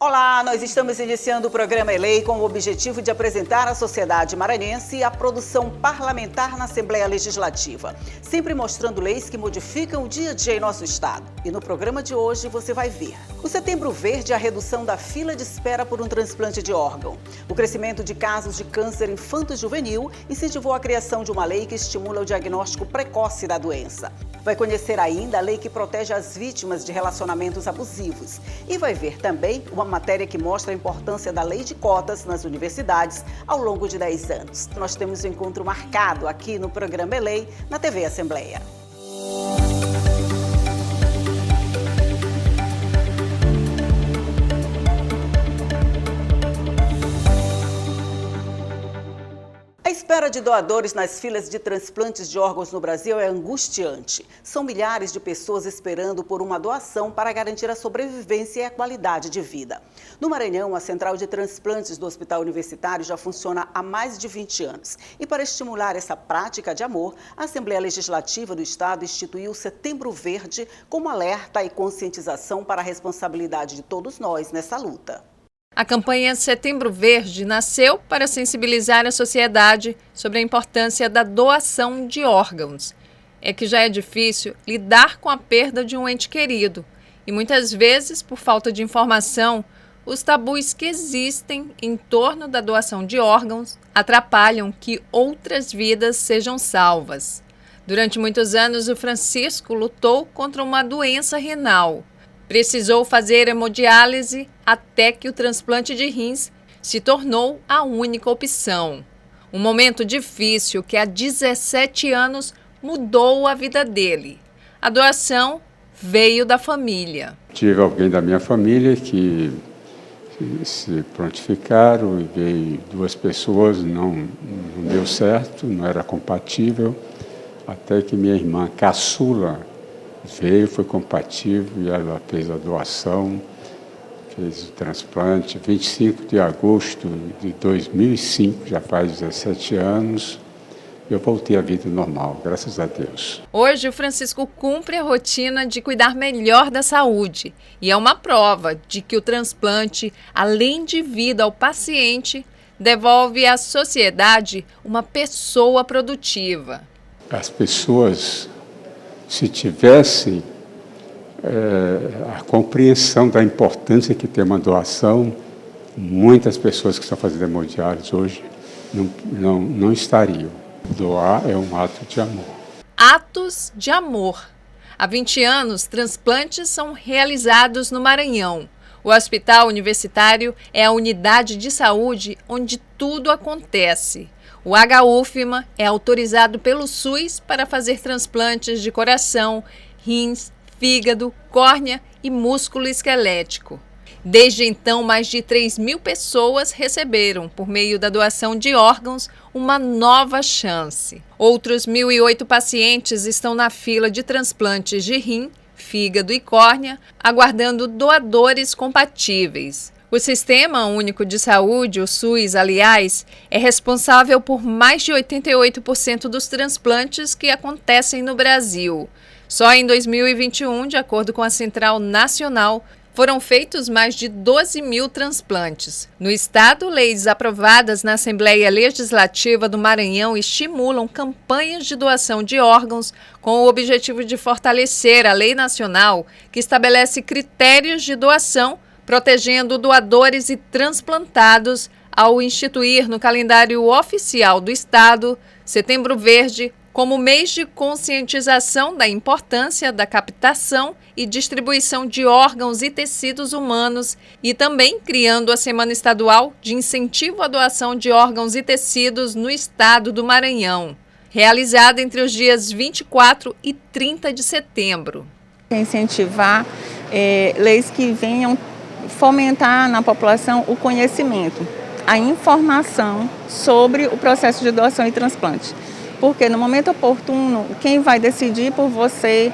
Olá, nós estamos iniciando o programa ELEI com o objetivo de apresentar à sociedade maranhense a produção parlamentar na Assembleia Legislativa, sempre mostrando leis que modificam o dia a dia em nosso estado. E no programa de hoje você vai ver o Setembro Verde, a redução da fila de espera por um transplante de órgão. O crescimento de casos de câncer infanto-juvenil incentivou a criação de uma lei que estimula o diagnóstico precoce da doença. Vai conhecer ainda a lei que protege as vítimas de relacionamentos abusivos. E vai ver também uma matéria que mostra a importância da lei de cotas nas universidades ao longo de 10 anos. Nós temos um encontro marcado aqui no programa ELEI, na TV Assembleia. A espera de doadores nas filas de transplantes de órgãos no Brasil é angustiante. São milhares de pessoas esperando por uma doação para garantir a sobrevivência e a qualidade de vida. No Maranhão, a central de transplantes do Hospital Universitário já funciona há mais de 20 anos. E para estimular essa prática de amor, a Assembleia Legislativa do Estado instituiu o Setembro Verde como alerta e conscientização para a responsabilidade de todos nós nessa luta. A campanha Setembro Verde nasceu para sensibilizar a sociedade sobre a importância da doação de órgãos. É que já é difícil lidar com a perda de um ente querido e muitas vezes, por falta de informação, os tabus que existem em torno da doação de órgãos atrapalham que outras vidas sejam salvas. Durante muitos anos, o Francisco lutou contra uma doença renal. Precisou fazer hemodiálise até que o transplante de rins se tornou a única opção. Um momento difícil que há 17 anos mudou a vida dele. A doação veio da família. Tive alguém da minha família que se prontificaram e veio 2 pessoas, não deu certo, não era compatível, até que minha irmã caçula veio, foi compatível e ela fez a doação, fez o transplante. 25 de agosto de 2005, já faz 17 anos, eu voltei à vida normal, graças a Deus. Hoje o Francisco cumpre a rotina de cuidar melhor da saúde e é uma prova de que o transplante, além de vida ao paciente, devolve à sociedade uma pessoa produtiva. As pessoas, se tivessem a compreensão da importância que tem uma doação, muitas pessoas que estão fazendo hemodiálise hoje não estariam. Doar é um ato de amor. Atos de amor. Há 20 anos, transplantes são realizados no Maranhão. O Hospital Universitário é a unidade de saúde onde tudo acontece. O HUFMA é autorizado pelo SUS para fazer transplantes de coração, rins, fígado, córnea e músculo esquelético. Desde então, mais de 3.000 pessoas receberam, por meio da doação de órgãos, uma nova chance. Outros 1.008 pacientes estão na fila de transplantes de rim, fígado e córnea, aguardando doadores compatíveis. O Sistema Único de Saúde, o SUS, aliás, é responsável por mais de 88% dos transplantes que acontecem no Brasil. Só em 2021, de acordo com a Central Nacional, foram feitos mais de 12.000 transplantes. No estado, leis aprovadas na Assembleia Legislativa do Maranhão estimulam campanhas de doação de órgãos com o objetivo de fortalecer a lei nacional que estabelece critérios de doação, protegendo doadores e transplantados ao instituir no calendário oficial do Estado Setembro Verde como mês de conscientização da importância da captação e distribuição de órgãos e tecidos humanos e também criando a Semana Estadual de Incentivo à Doação de Órgãos e Tecidos no Estado do Maranhão, realizada entre os dias 24 e 30 de setembro. Incentivar leis que venham fomentar na população o conhecimento, a informação sobre o processo de doação e transplante. Porque no momento oportuno, quem vai decidir por você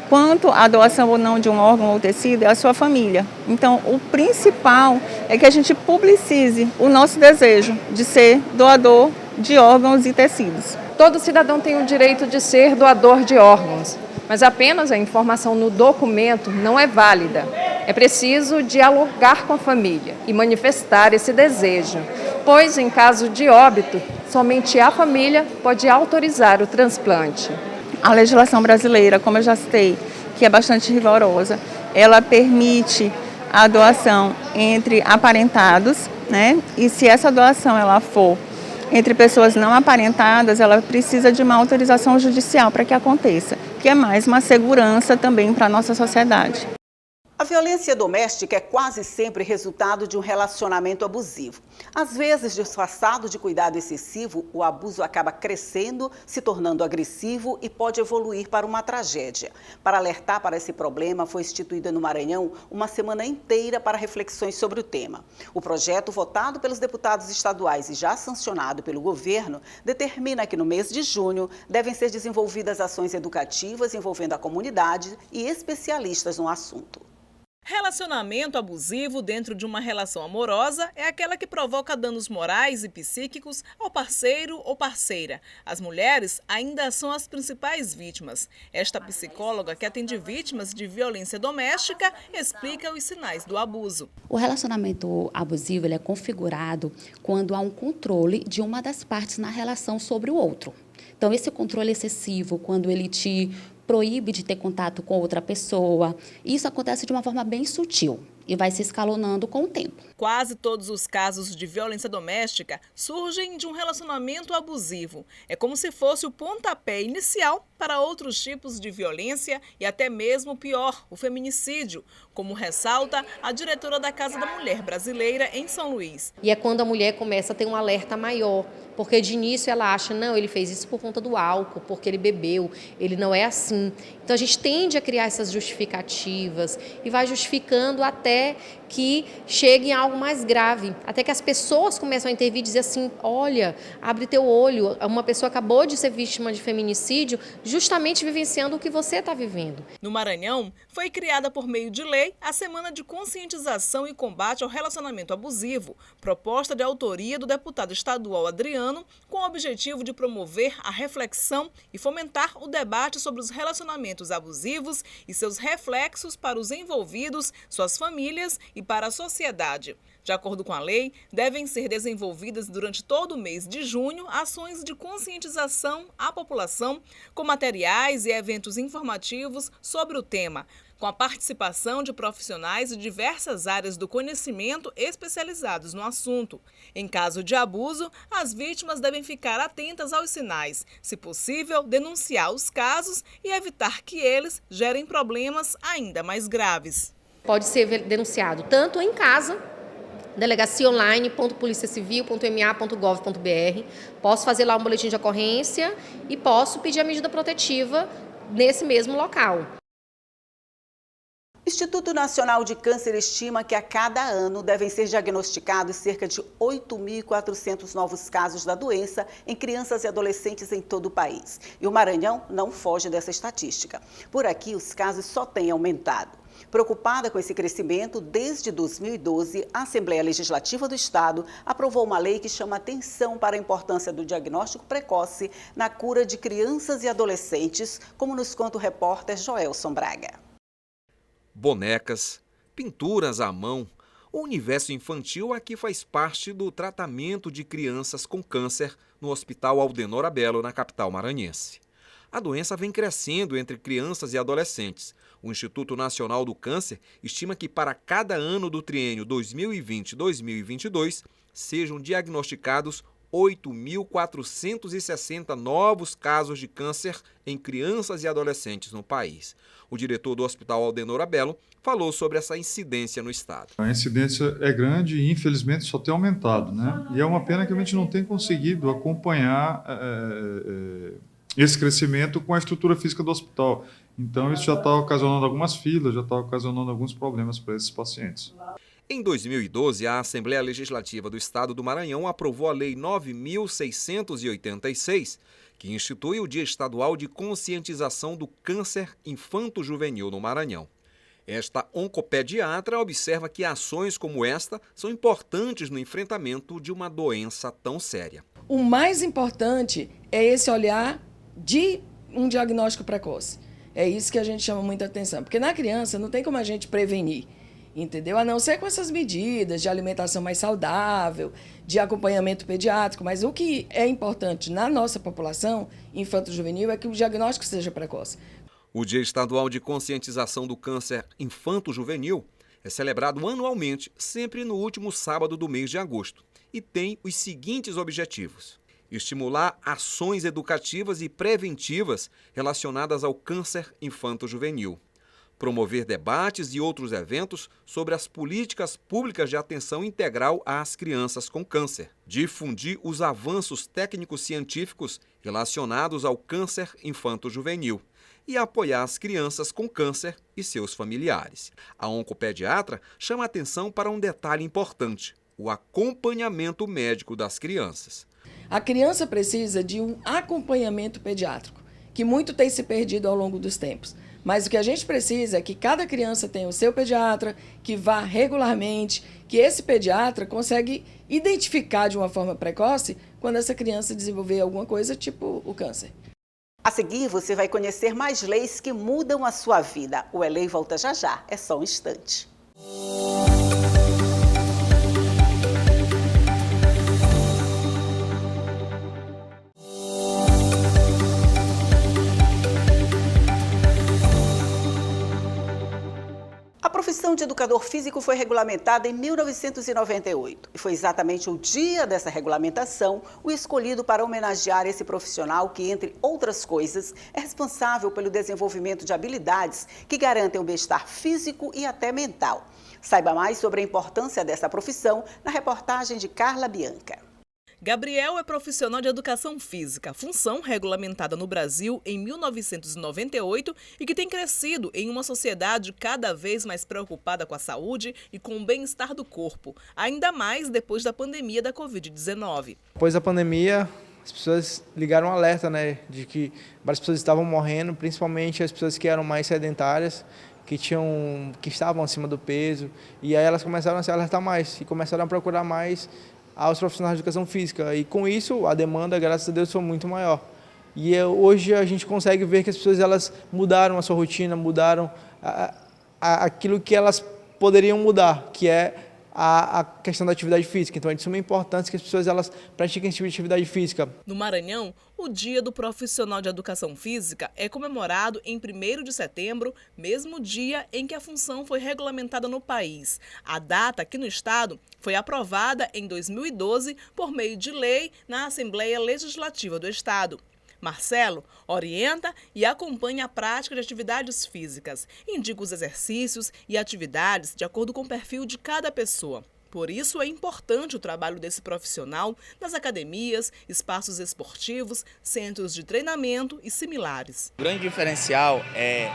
quanto a doação ou não de um órgão ou tecido é a sua família. Então, o principal é que a gente publicize o nosso desejo de ser doador de órgãos e tecidos. Todo cidadão tem o direito de ser doador de órgãos, mas apenas a informação no documento não é válida. É preciso dialogar com a família e manifestar esse desejo, pois, em caso de óbito, somente a família pode autorizar o transplante. A legislação brasileira, como eu já citei, que é bastante rigorosa, ela permite a doação entre aparentados, né? E se essa doação ela for entre pessoas não aparentadas, ela precisa de uma autorização judicial para que aconteça, que é mais uma segurança também para a nossa sociedade. A violência doméstica é quase sempre resultado de um relacionamento abusivo. Às vezes, disfarçado de cuidado excessivo, o abuso acaba crescendo, se tornando agressivo e pode evoluir para uma tragédia. Para alertar para esse problema, foi instituída no Maranhão uma semana inteira para reflexões sobre o tema. O projeto, votado pelos deputados estaduais e já sancionado pelo governo, determina que no mês de junho devem ser desenvolvidas ações educativas envolvendo a comunidade e especialistas no assunto. Relacionamento abusivo dentro de uma relação amorosa é aquela que provoca danos morais e psíquicos ao parceiro ou parceira. As mulheres ainda são as principais vítimas. Esta psicóloga que atende vítimas de violência doméstica explica os sinais do abuso. O relacionamento abusivo ele é configurado quando há um controle de uma das partes na relação sobre o outro. Então, esse controle excessivo, quando ele te proíbe de ter contato com outra pessoa, isso acontece de uma forma bem sutil e vai se escalonando com o tempo. Quase todos os casos de violência doméstica surgem de um relacionamento abusivo. É como se fosse o pontapé inicial para outros tipos de violência e até mesmo pior, o feminicídio, como ressalta a diretora da Casa da Mulher Brasileira em São Luís. E é quando a mulher começa a ter um alerta maior, porque de início ela acha, não, ele fez isso por conta do álcool, porque ele bebeu, ele não é assim. Então a gente tende a criar essas justificativas e vai justificando até que chegue em algo mais grave, até que as pessoas começam a intervir e dizer assim, olha, abre teu olho, uma pessoa acabou de ser vítima de feminicídio justamente vivenciando o que você está vivendo. No Maranhão, foi criada por meio de lei a Semana de Conscientização e Combate ao Relacionamento Abusivo, proposta de autoria do deputado estadual Adriano, com o objetivo de promover a reflexão e fomentar o debate sobre os relacionamentos abusivos e seus reflexos para os envolvidos, suas famílias e para a sociedade. De acordo com a lei, devem ser desenvolvidas durante todo o mês de junho ações de conscientização à população com materiais e eventos informativos sobre o tema, com a participação de profissionais de diversas áreas do conhecimento especializados no assunto. Em caso de abuso, as vítimas devem ficar atentas aos sinais, se possível, denunciar os casos e evitar que eles gerem problemas ainda mais graves. Pode ser denunciado tanto em casa, delegaciaonline.policiacivil.ma.gov.br, posso fazer lá um boletim de ocorrência e posso pedir a medida protetiva nesse mesmo local. O Instituto Nacional de Câncer estima que a cada ano devem ser diagnosticados cerca de 8.400 novos casos da doença em crianças e adolescentes em todo o país. E o Maranhão não foge dessa estatística. Por aqui, os casos só têm aumentado. Preocupada com esse crescimento, desde 2012, a Assembleia Legislativa do Estado aprovou uma lei que chama atenção para a importância do diagnóstico precoce na cura de crianças e adolescentes, como nos conta o repórter Joelson Braga. Bonecas, pinturas à mão, o universo infantil aqui faz parte do tratamento de crianças com câncer no Hospital Aldenor Abelo, na capital maranhense. A doença vem crescendo entre crianças e adolescentes. O Instituto Nacional do Câncer estima que para cada ano do triênio 2020-2022 sejam diagnosticados 8.460 novos casos de câncer em crianças e adolescentes no país. O diretor do Hospital Aldenor Abelo falou sobre essa incidência no estado. A incidência é grande e, infelizmente, só tem aumentado, né? E é uma pena que a gente não tem conseguido acompanhar esse crescimento com a estrutura física do hospital. Então, isso já está ocasionando algumas filas, já está ocasionando alguns problemas para esses pacientes. Em 2012, a Assembleia Legislativa do Estado do Maranhão aprovou a Lei 9.686, que institui o Dia Estadual de Conscientização do Câncer Infanto-Juvenil no Maranhão. Esta oncopediatra observa que ações como esta são importantes no enfrentamento de uma doença tão séria. O mais importante é esse olhar de um diagnóstico precoce. É isso que a gente chama muita atenção, porque na criança não tem como a gente prevenir. entendeu? A não ser com essas medidas de alimentação mais saudável, de acompanhamento pediátrico, mas o que é importante na nossa população infanto-juvenil é que o diagnóstico seja precoce. O Dia Estadual de Conscientização do Câncer Infanto-Juvenil é celebrado anualmente, sempre no último sábado do mês de agosto, e tem os seguintes objetivos: estimular ações educativas e preventivas relacionadas ao câncer infanto-juvenil, promover debates e outros eventos sobre as políticas públicas de atenção integral às crianças com câncer, difundir os avanços técnicos científicos relacionados ao câncer infanto-juvenil e apoiar as crianças com câncer e seus familiares. A oncopediatra chama atenção para um detalhe importante: o acompanhamento médico das crianças. A criança precisa de um acompanhamento pediátrico, que muito tem se perdido ao longo dos tempos. Mas o que a gente precisa é que cada criança tenha o seu pediatra, que vá regularmente, que esse pediatra consegue identificar de uma forma precoce quando essa criança desenvolver alguma coisa, tipo o câncer. A seguir, você vai conhecer mais leis que mudam a sua vida. O Elei volta já já, é só um instante. A profissão de educador físico foi regulamentada em 1998 e foi exatamente o dia dessa regulamentação o escolhido para homenagear esse profissional que, entre outras coisas, é responsável pelo desenvolvimento de habilidades que garantem o bem-estar físico e até mental. Saiba mais sobre a importância dessa profissão na reportagem de Carla Bianca. Gabriel é profissional de educação física, função regulamentada no Brasil em 1998 e que tem crescido em uma sociedade cada vez mais preocupada com a saúde e com o bem-estar do corpo, ainda mais depois da pandemia da Covid-19. Depois da pandemia, as pessoas ligaram um alerta, né, de que várias pessoas estavam morrendo, principalmente as pessoas que eram mais sedentárias, que estavam acima do peso, e aí elas começaram a se alertar mais e começaram a procurar mais aos profissionais de educação física. E com isso, a demanda, graças a Deus, foi muito maior. E hoje a gente consegue ver que as pessoas elas mudaram a sua rotina, mudaram aquilo que elas poderiam mudar, que é a questão da atividade física. Então, é de suma importância que as pessoas elas pratiquem esse tipo de atividade física. No Maranhão, o Dia do Profissional de Educação Física é comemorado em 1º de setembro, mesmo dia em que a função foi regulamentada no país. A data aqui no estado foi aprovada em 2012 por meio de lei na Assembleia Legislativa do estado. Marcelo orienta e acompanha a prática de atividades físicas, indica os exercícios e atividades de acordo com o perfil de cada pessoa. Por isso é importante o trabalho desse profissional nas academias, espaços esportivos, centros de treinamento e similares. O grande diferencial é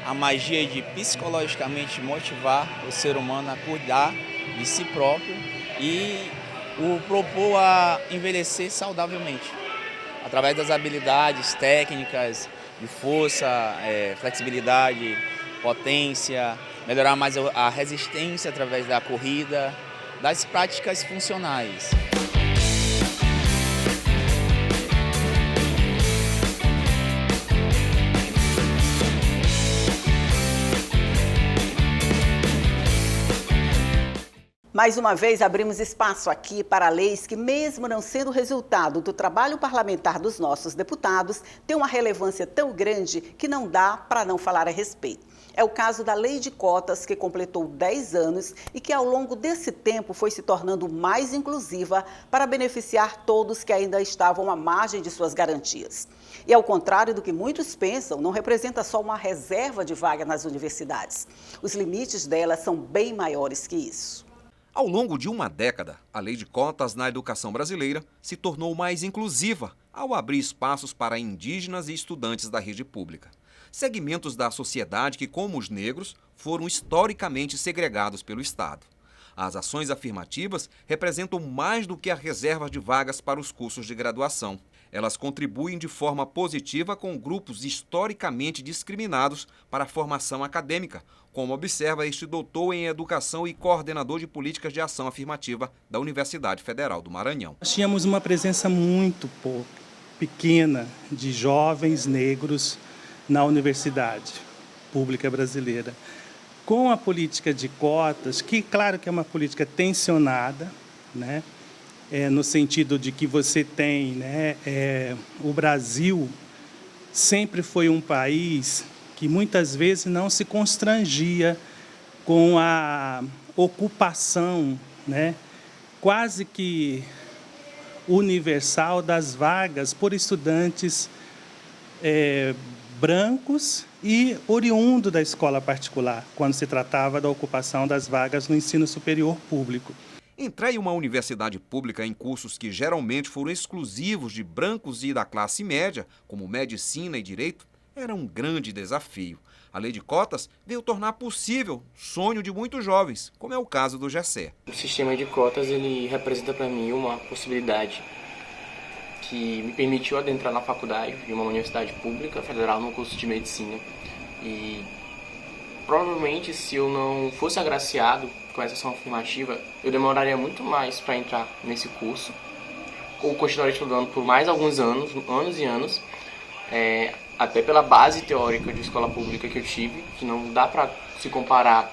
a magia de psicologicamente motivar o ser humano a cuidar de si próprio e o propor a envelhecer saudavelmente, através das habilidades técnicas de força, flexibilidade, potência, melhorar mais a resistência através da corrida, das práticas funcionais. Mais uma vez, abrimos espaço aqui para leis que, mesmo não sendo resultado do trabalho parlamentar dos nossos deputados, têm uma relevância tão grande que não dá para não falar a respeito. É o caso da Lei de Cotas, que completou 10 anos e que, ao longo desse tempo, foi se tornando mais inclusiva para beneficiar todos que ainda estavam à margem de suas garantias. E, ao contrário do que muitos pensam, não representa só uma reserva de vaga nas universidades. Os limites dela são bem maiores que isso. Ao longo de uma década, a Lei de Cotas na educação brasileira se tornou mais inclusiva ao abrir espaços para indígenas e estudantes da rede pública. Segmentos da sociedade que, como os negros, foram historicamente segregados pelo Estado. As ações afirmativas representam mais do que a reserva de vagas para os cursos de graduação. Elas contribuem de forma positiva com grupos historicamente discriminados para a formação acadêmica, como observa este doutor em Educação e coordenador de políticas de ação afirmativa da Universidade Federal do Maranhão. Nós tínhamos uma presença muito pequena de jovens negros na Universidade Pública Brasileira. com a política de cotas, que claro que é uma política tensionada, né? No sentido de que você tem, né, o Brasil sempre foi um país que muitas vezes não se constrangia com a ocupação, né, quase que universal das vagas por estudantes brancos e oriundo da escola particular, quando se tratava da ocupação das vagas no ensino superior público. Entrar em uma universidade pública em cursos que geralmente foram exclusivos de brancos e da classe média, como medicina e direito, era um grande desafio. A lei de cotas veio tornar possível o sonho de muitos jovens, como é o caso do Gessé. O sistema de cotas ele representa para mim uma possibilidade que me permitiu adentrar na faculdade de uma universidade pública federal no curso de medicina. E provavelmente, se eu não fosse agraciado com essa ação afirmativa, eu demoraria muito mais para entrar nesse curso, ou continuaria estudando por mais alguns anos e anos, até pela base teórica de escola pública que eu tive, que não dá para se comparar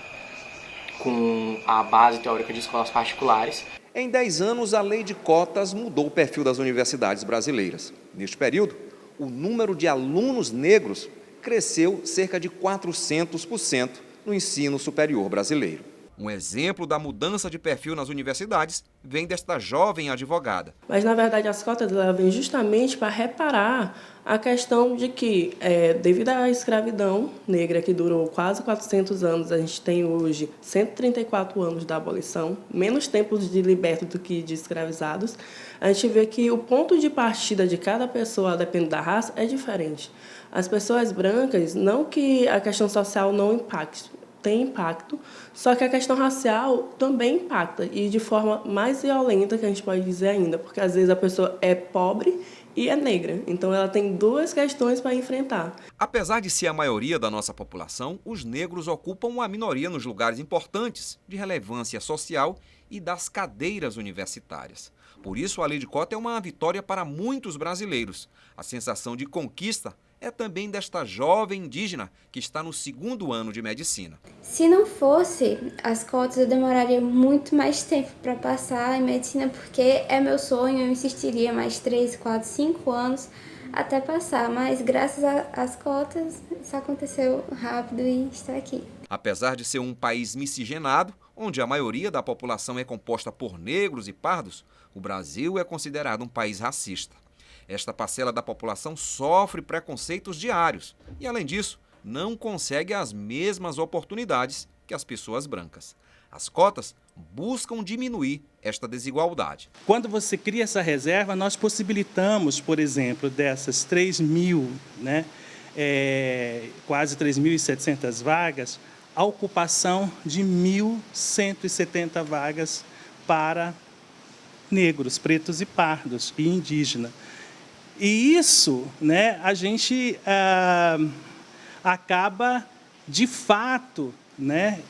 com a base teórica de escolas particulares. Em 10 anos, a lei de cotas mudou o perfil das universidades brasileiras. Neste período, o número de alunos negros cresceu cerca de 400% no ensino superior brasileiro. Um exemplo da mudança de perfil nas universidades vem desta jovem advogada. Mas, na verdade, as cotas vêm justamente para reparar a questão de que, devido à escravidão negra, que durou quase 400 anos, a gente tem hoje 134 anos da abolição, menos tempo de libertos do que de escravizados, a gente vê que o ponto de partida de cada pessoa, dependendo da raça, é diferente. As pessoas brancas, não que a questão social não impacte, tem impacto, só que a questão racial também impacta, e de forma mais violenta, que a gente pode dizer ainda, porque às vezes a pessoa é pobre e é negra, então ela tem duas questões para enfrentar. Apesar de ser a maioria da nossa população, os negros ocupam uma minoria nos lugares importantes, de relevância social e das cadeiras universitárias. Por isso, a lei de cota é uma vitória para muitos brasileiros. A sensação de conquista é também desta jovem indígena que está no 2º ano de medicina. Se não fosse as cotas, eu demoraria muito mais tempo para passar em medicina, porque é meu sonho, eu insistiria mais 3, 4, 5 anos até passar, mas graças às cotas isso aconteceu rápido e está aqui. Apesar de ser um país miscigenado, onde a maioria da população é composta por negros e pardos, o Brasil é considerado um país racista. Esta parcela da população sofre preconceitos diários e, além disso, não consegue as mesmas oportunidades que as pessoas brancas. As cotas buscam diminuir esta desigualdade. Quando você cria essa reserva, nós possibilitamos, por exemplo, dessas 3.000, né, quase 3.700 vagas, a ocupação de 1.170 vagas para negros, pretos e pardos e indígenas. E isso, né, a gente acaba, de fato, né,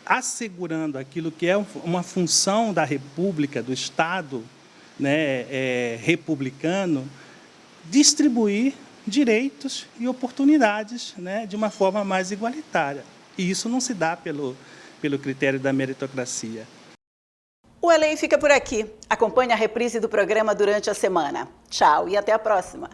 assegurando aquilo que é uma função da República, do Estado, né, republicano, distribuir direitos e oportunidades, né, de uma forma mais igualitária. E isso não se dá pelo critério da meritocracia. O Elei fica por aqui. Acompanhe a reprise do programa durante a semana. Tchau e até a próxima.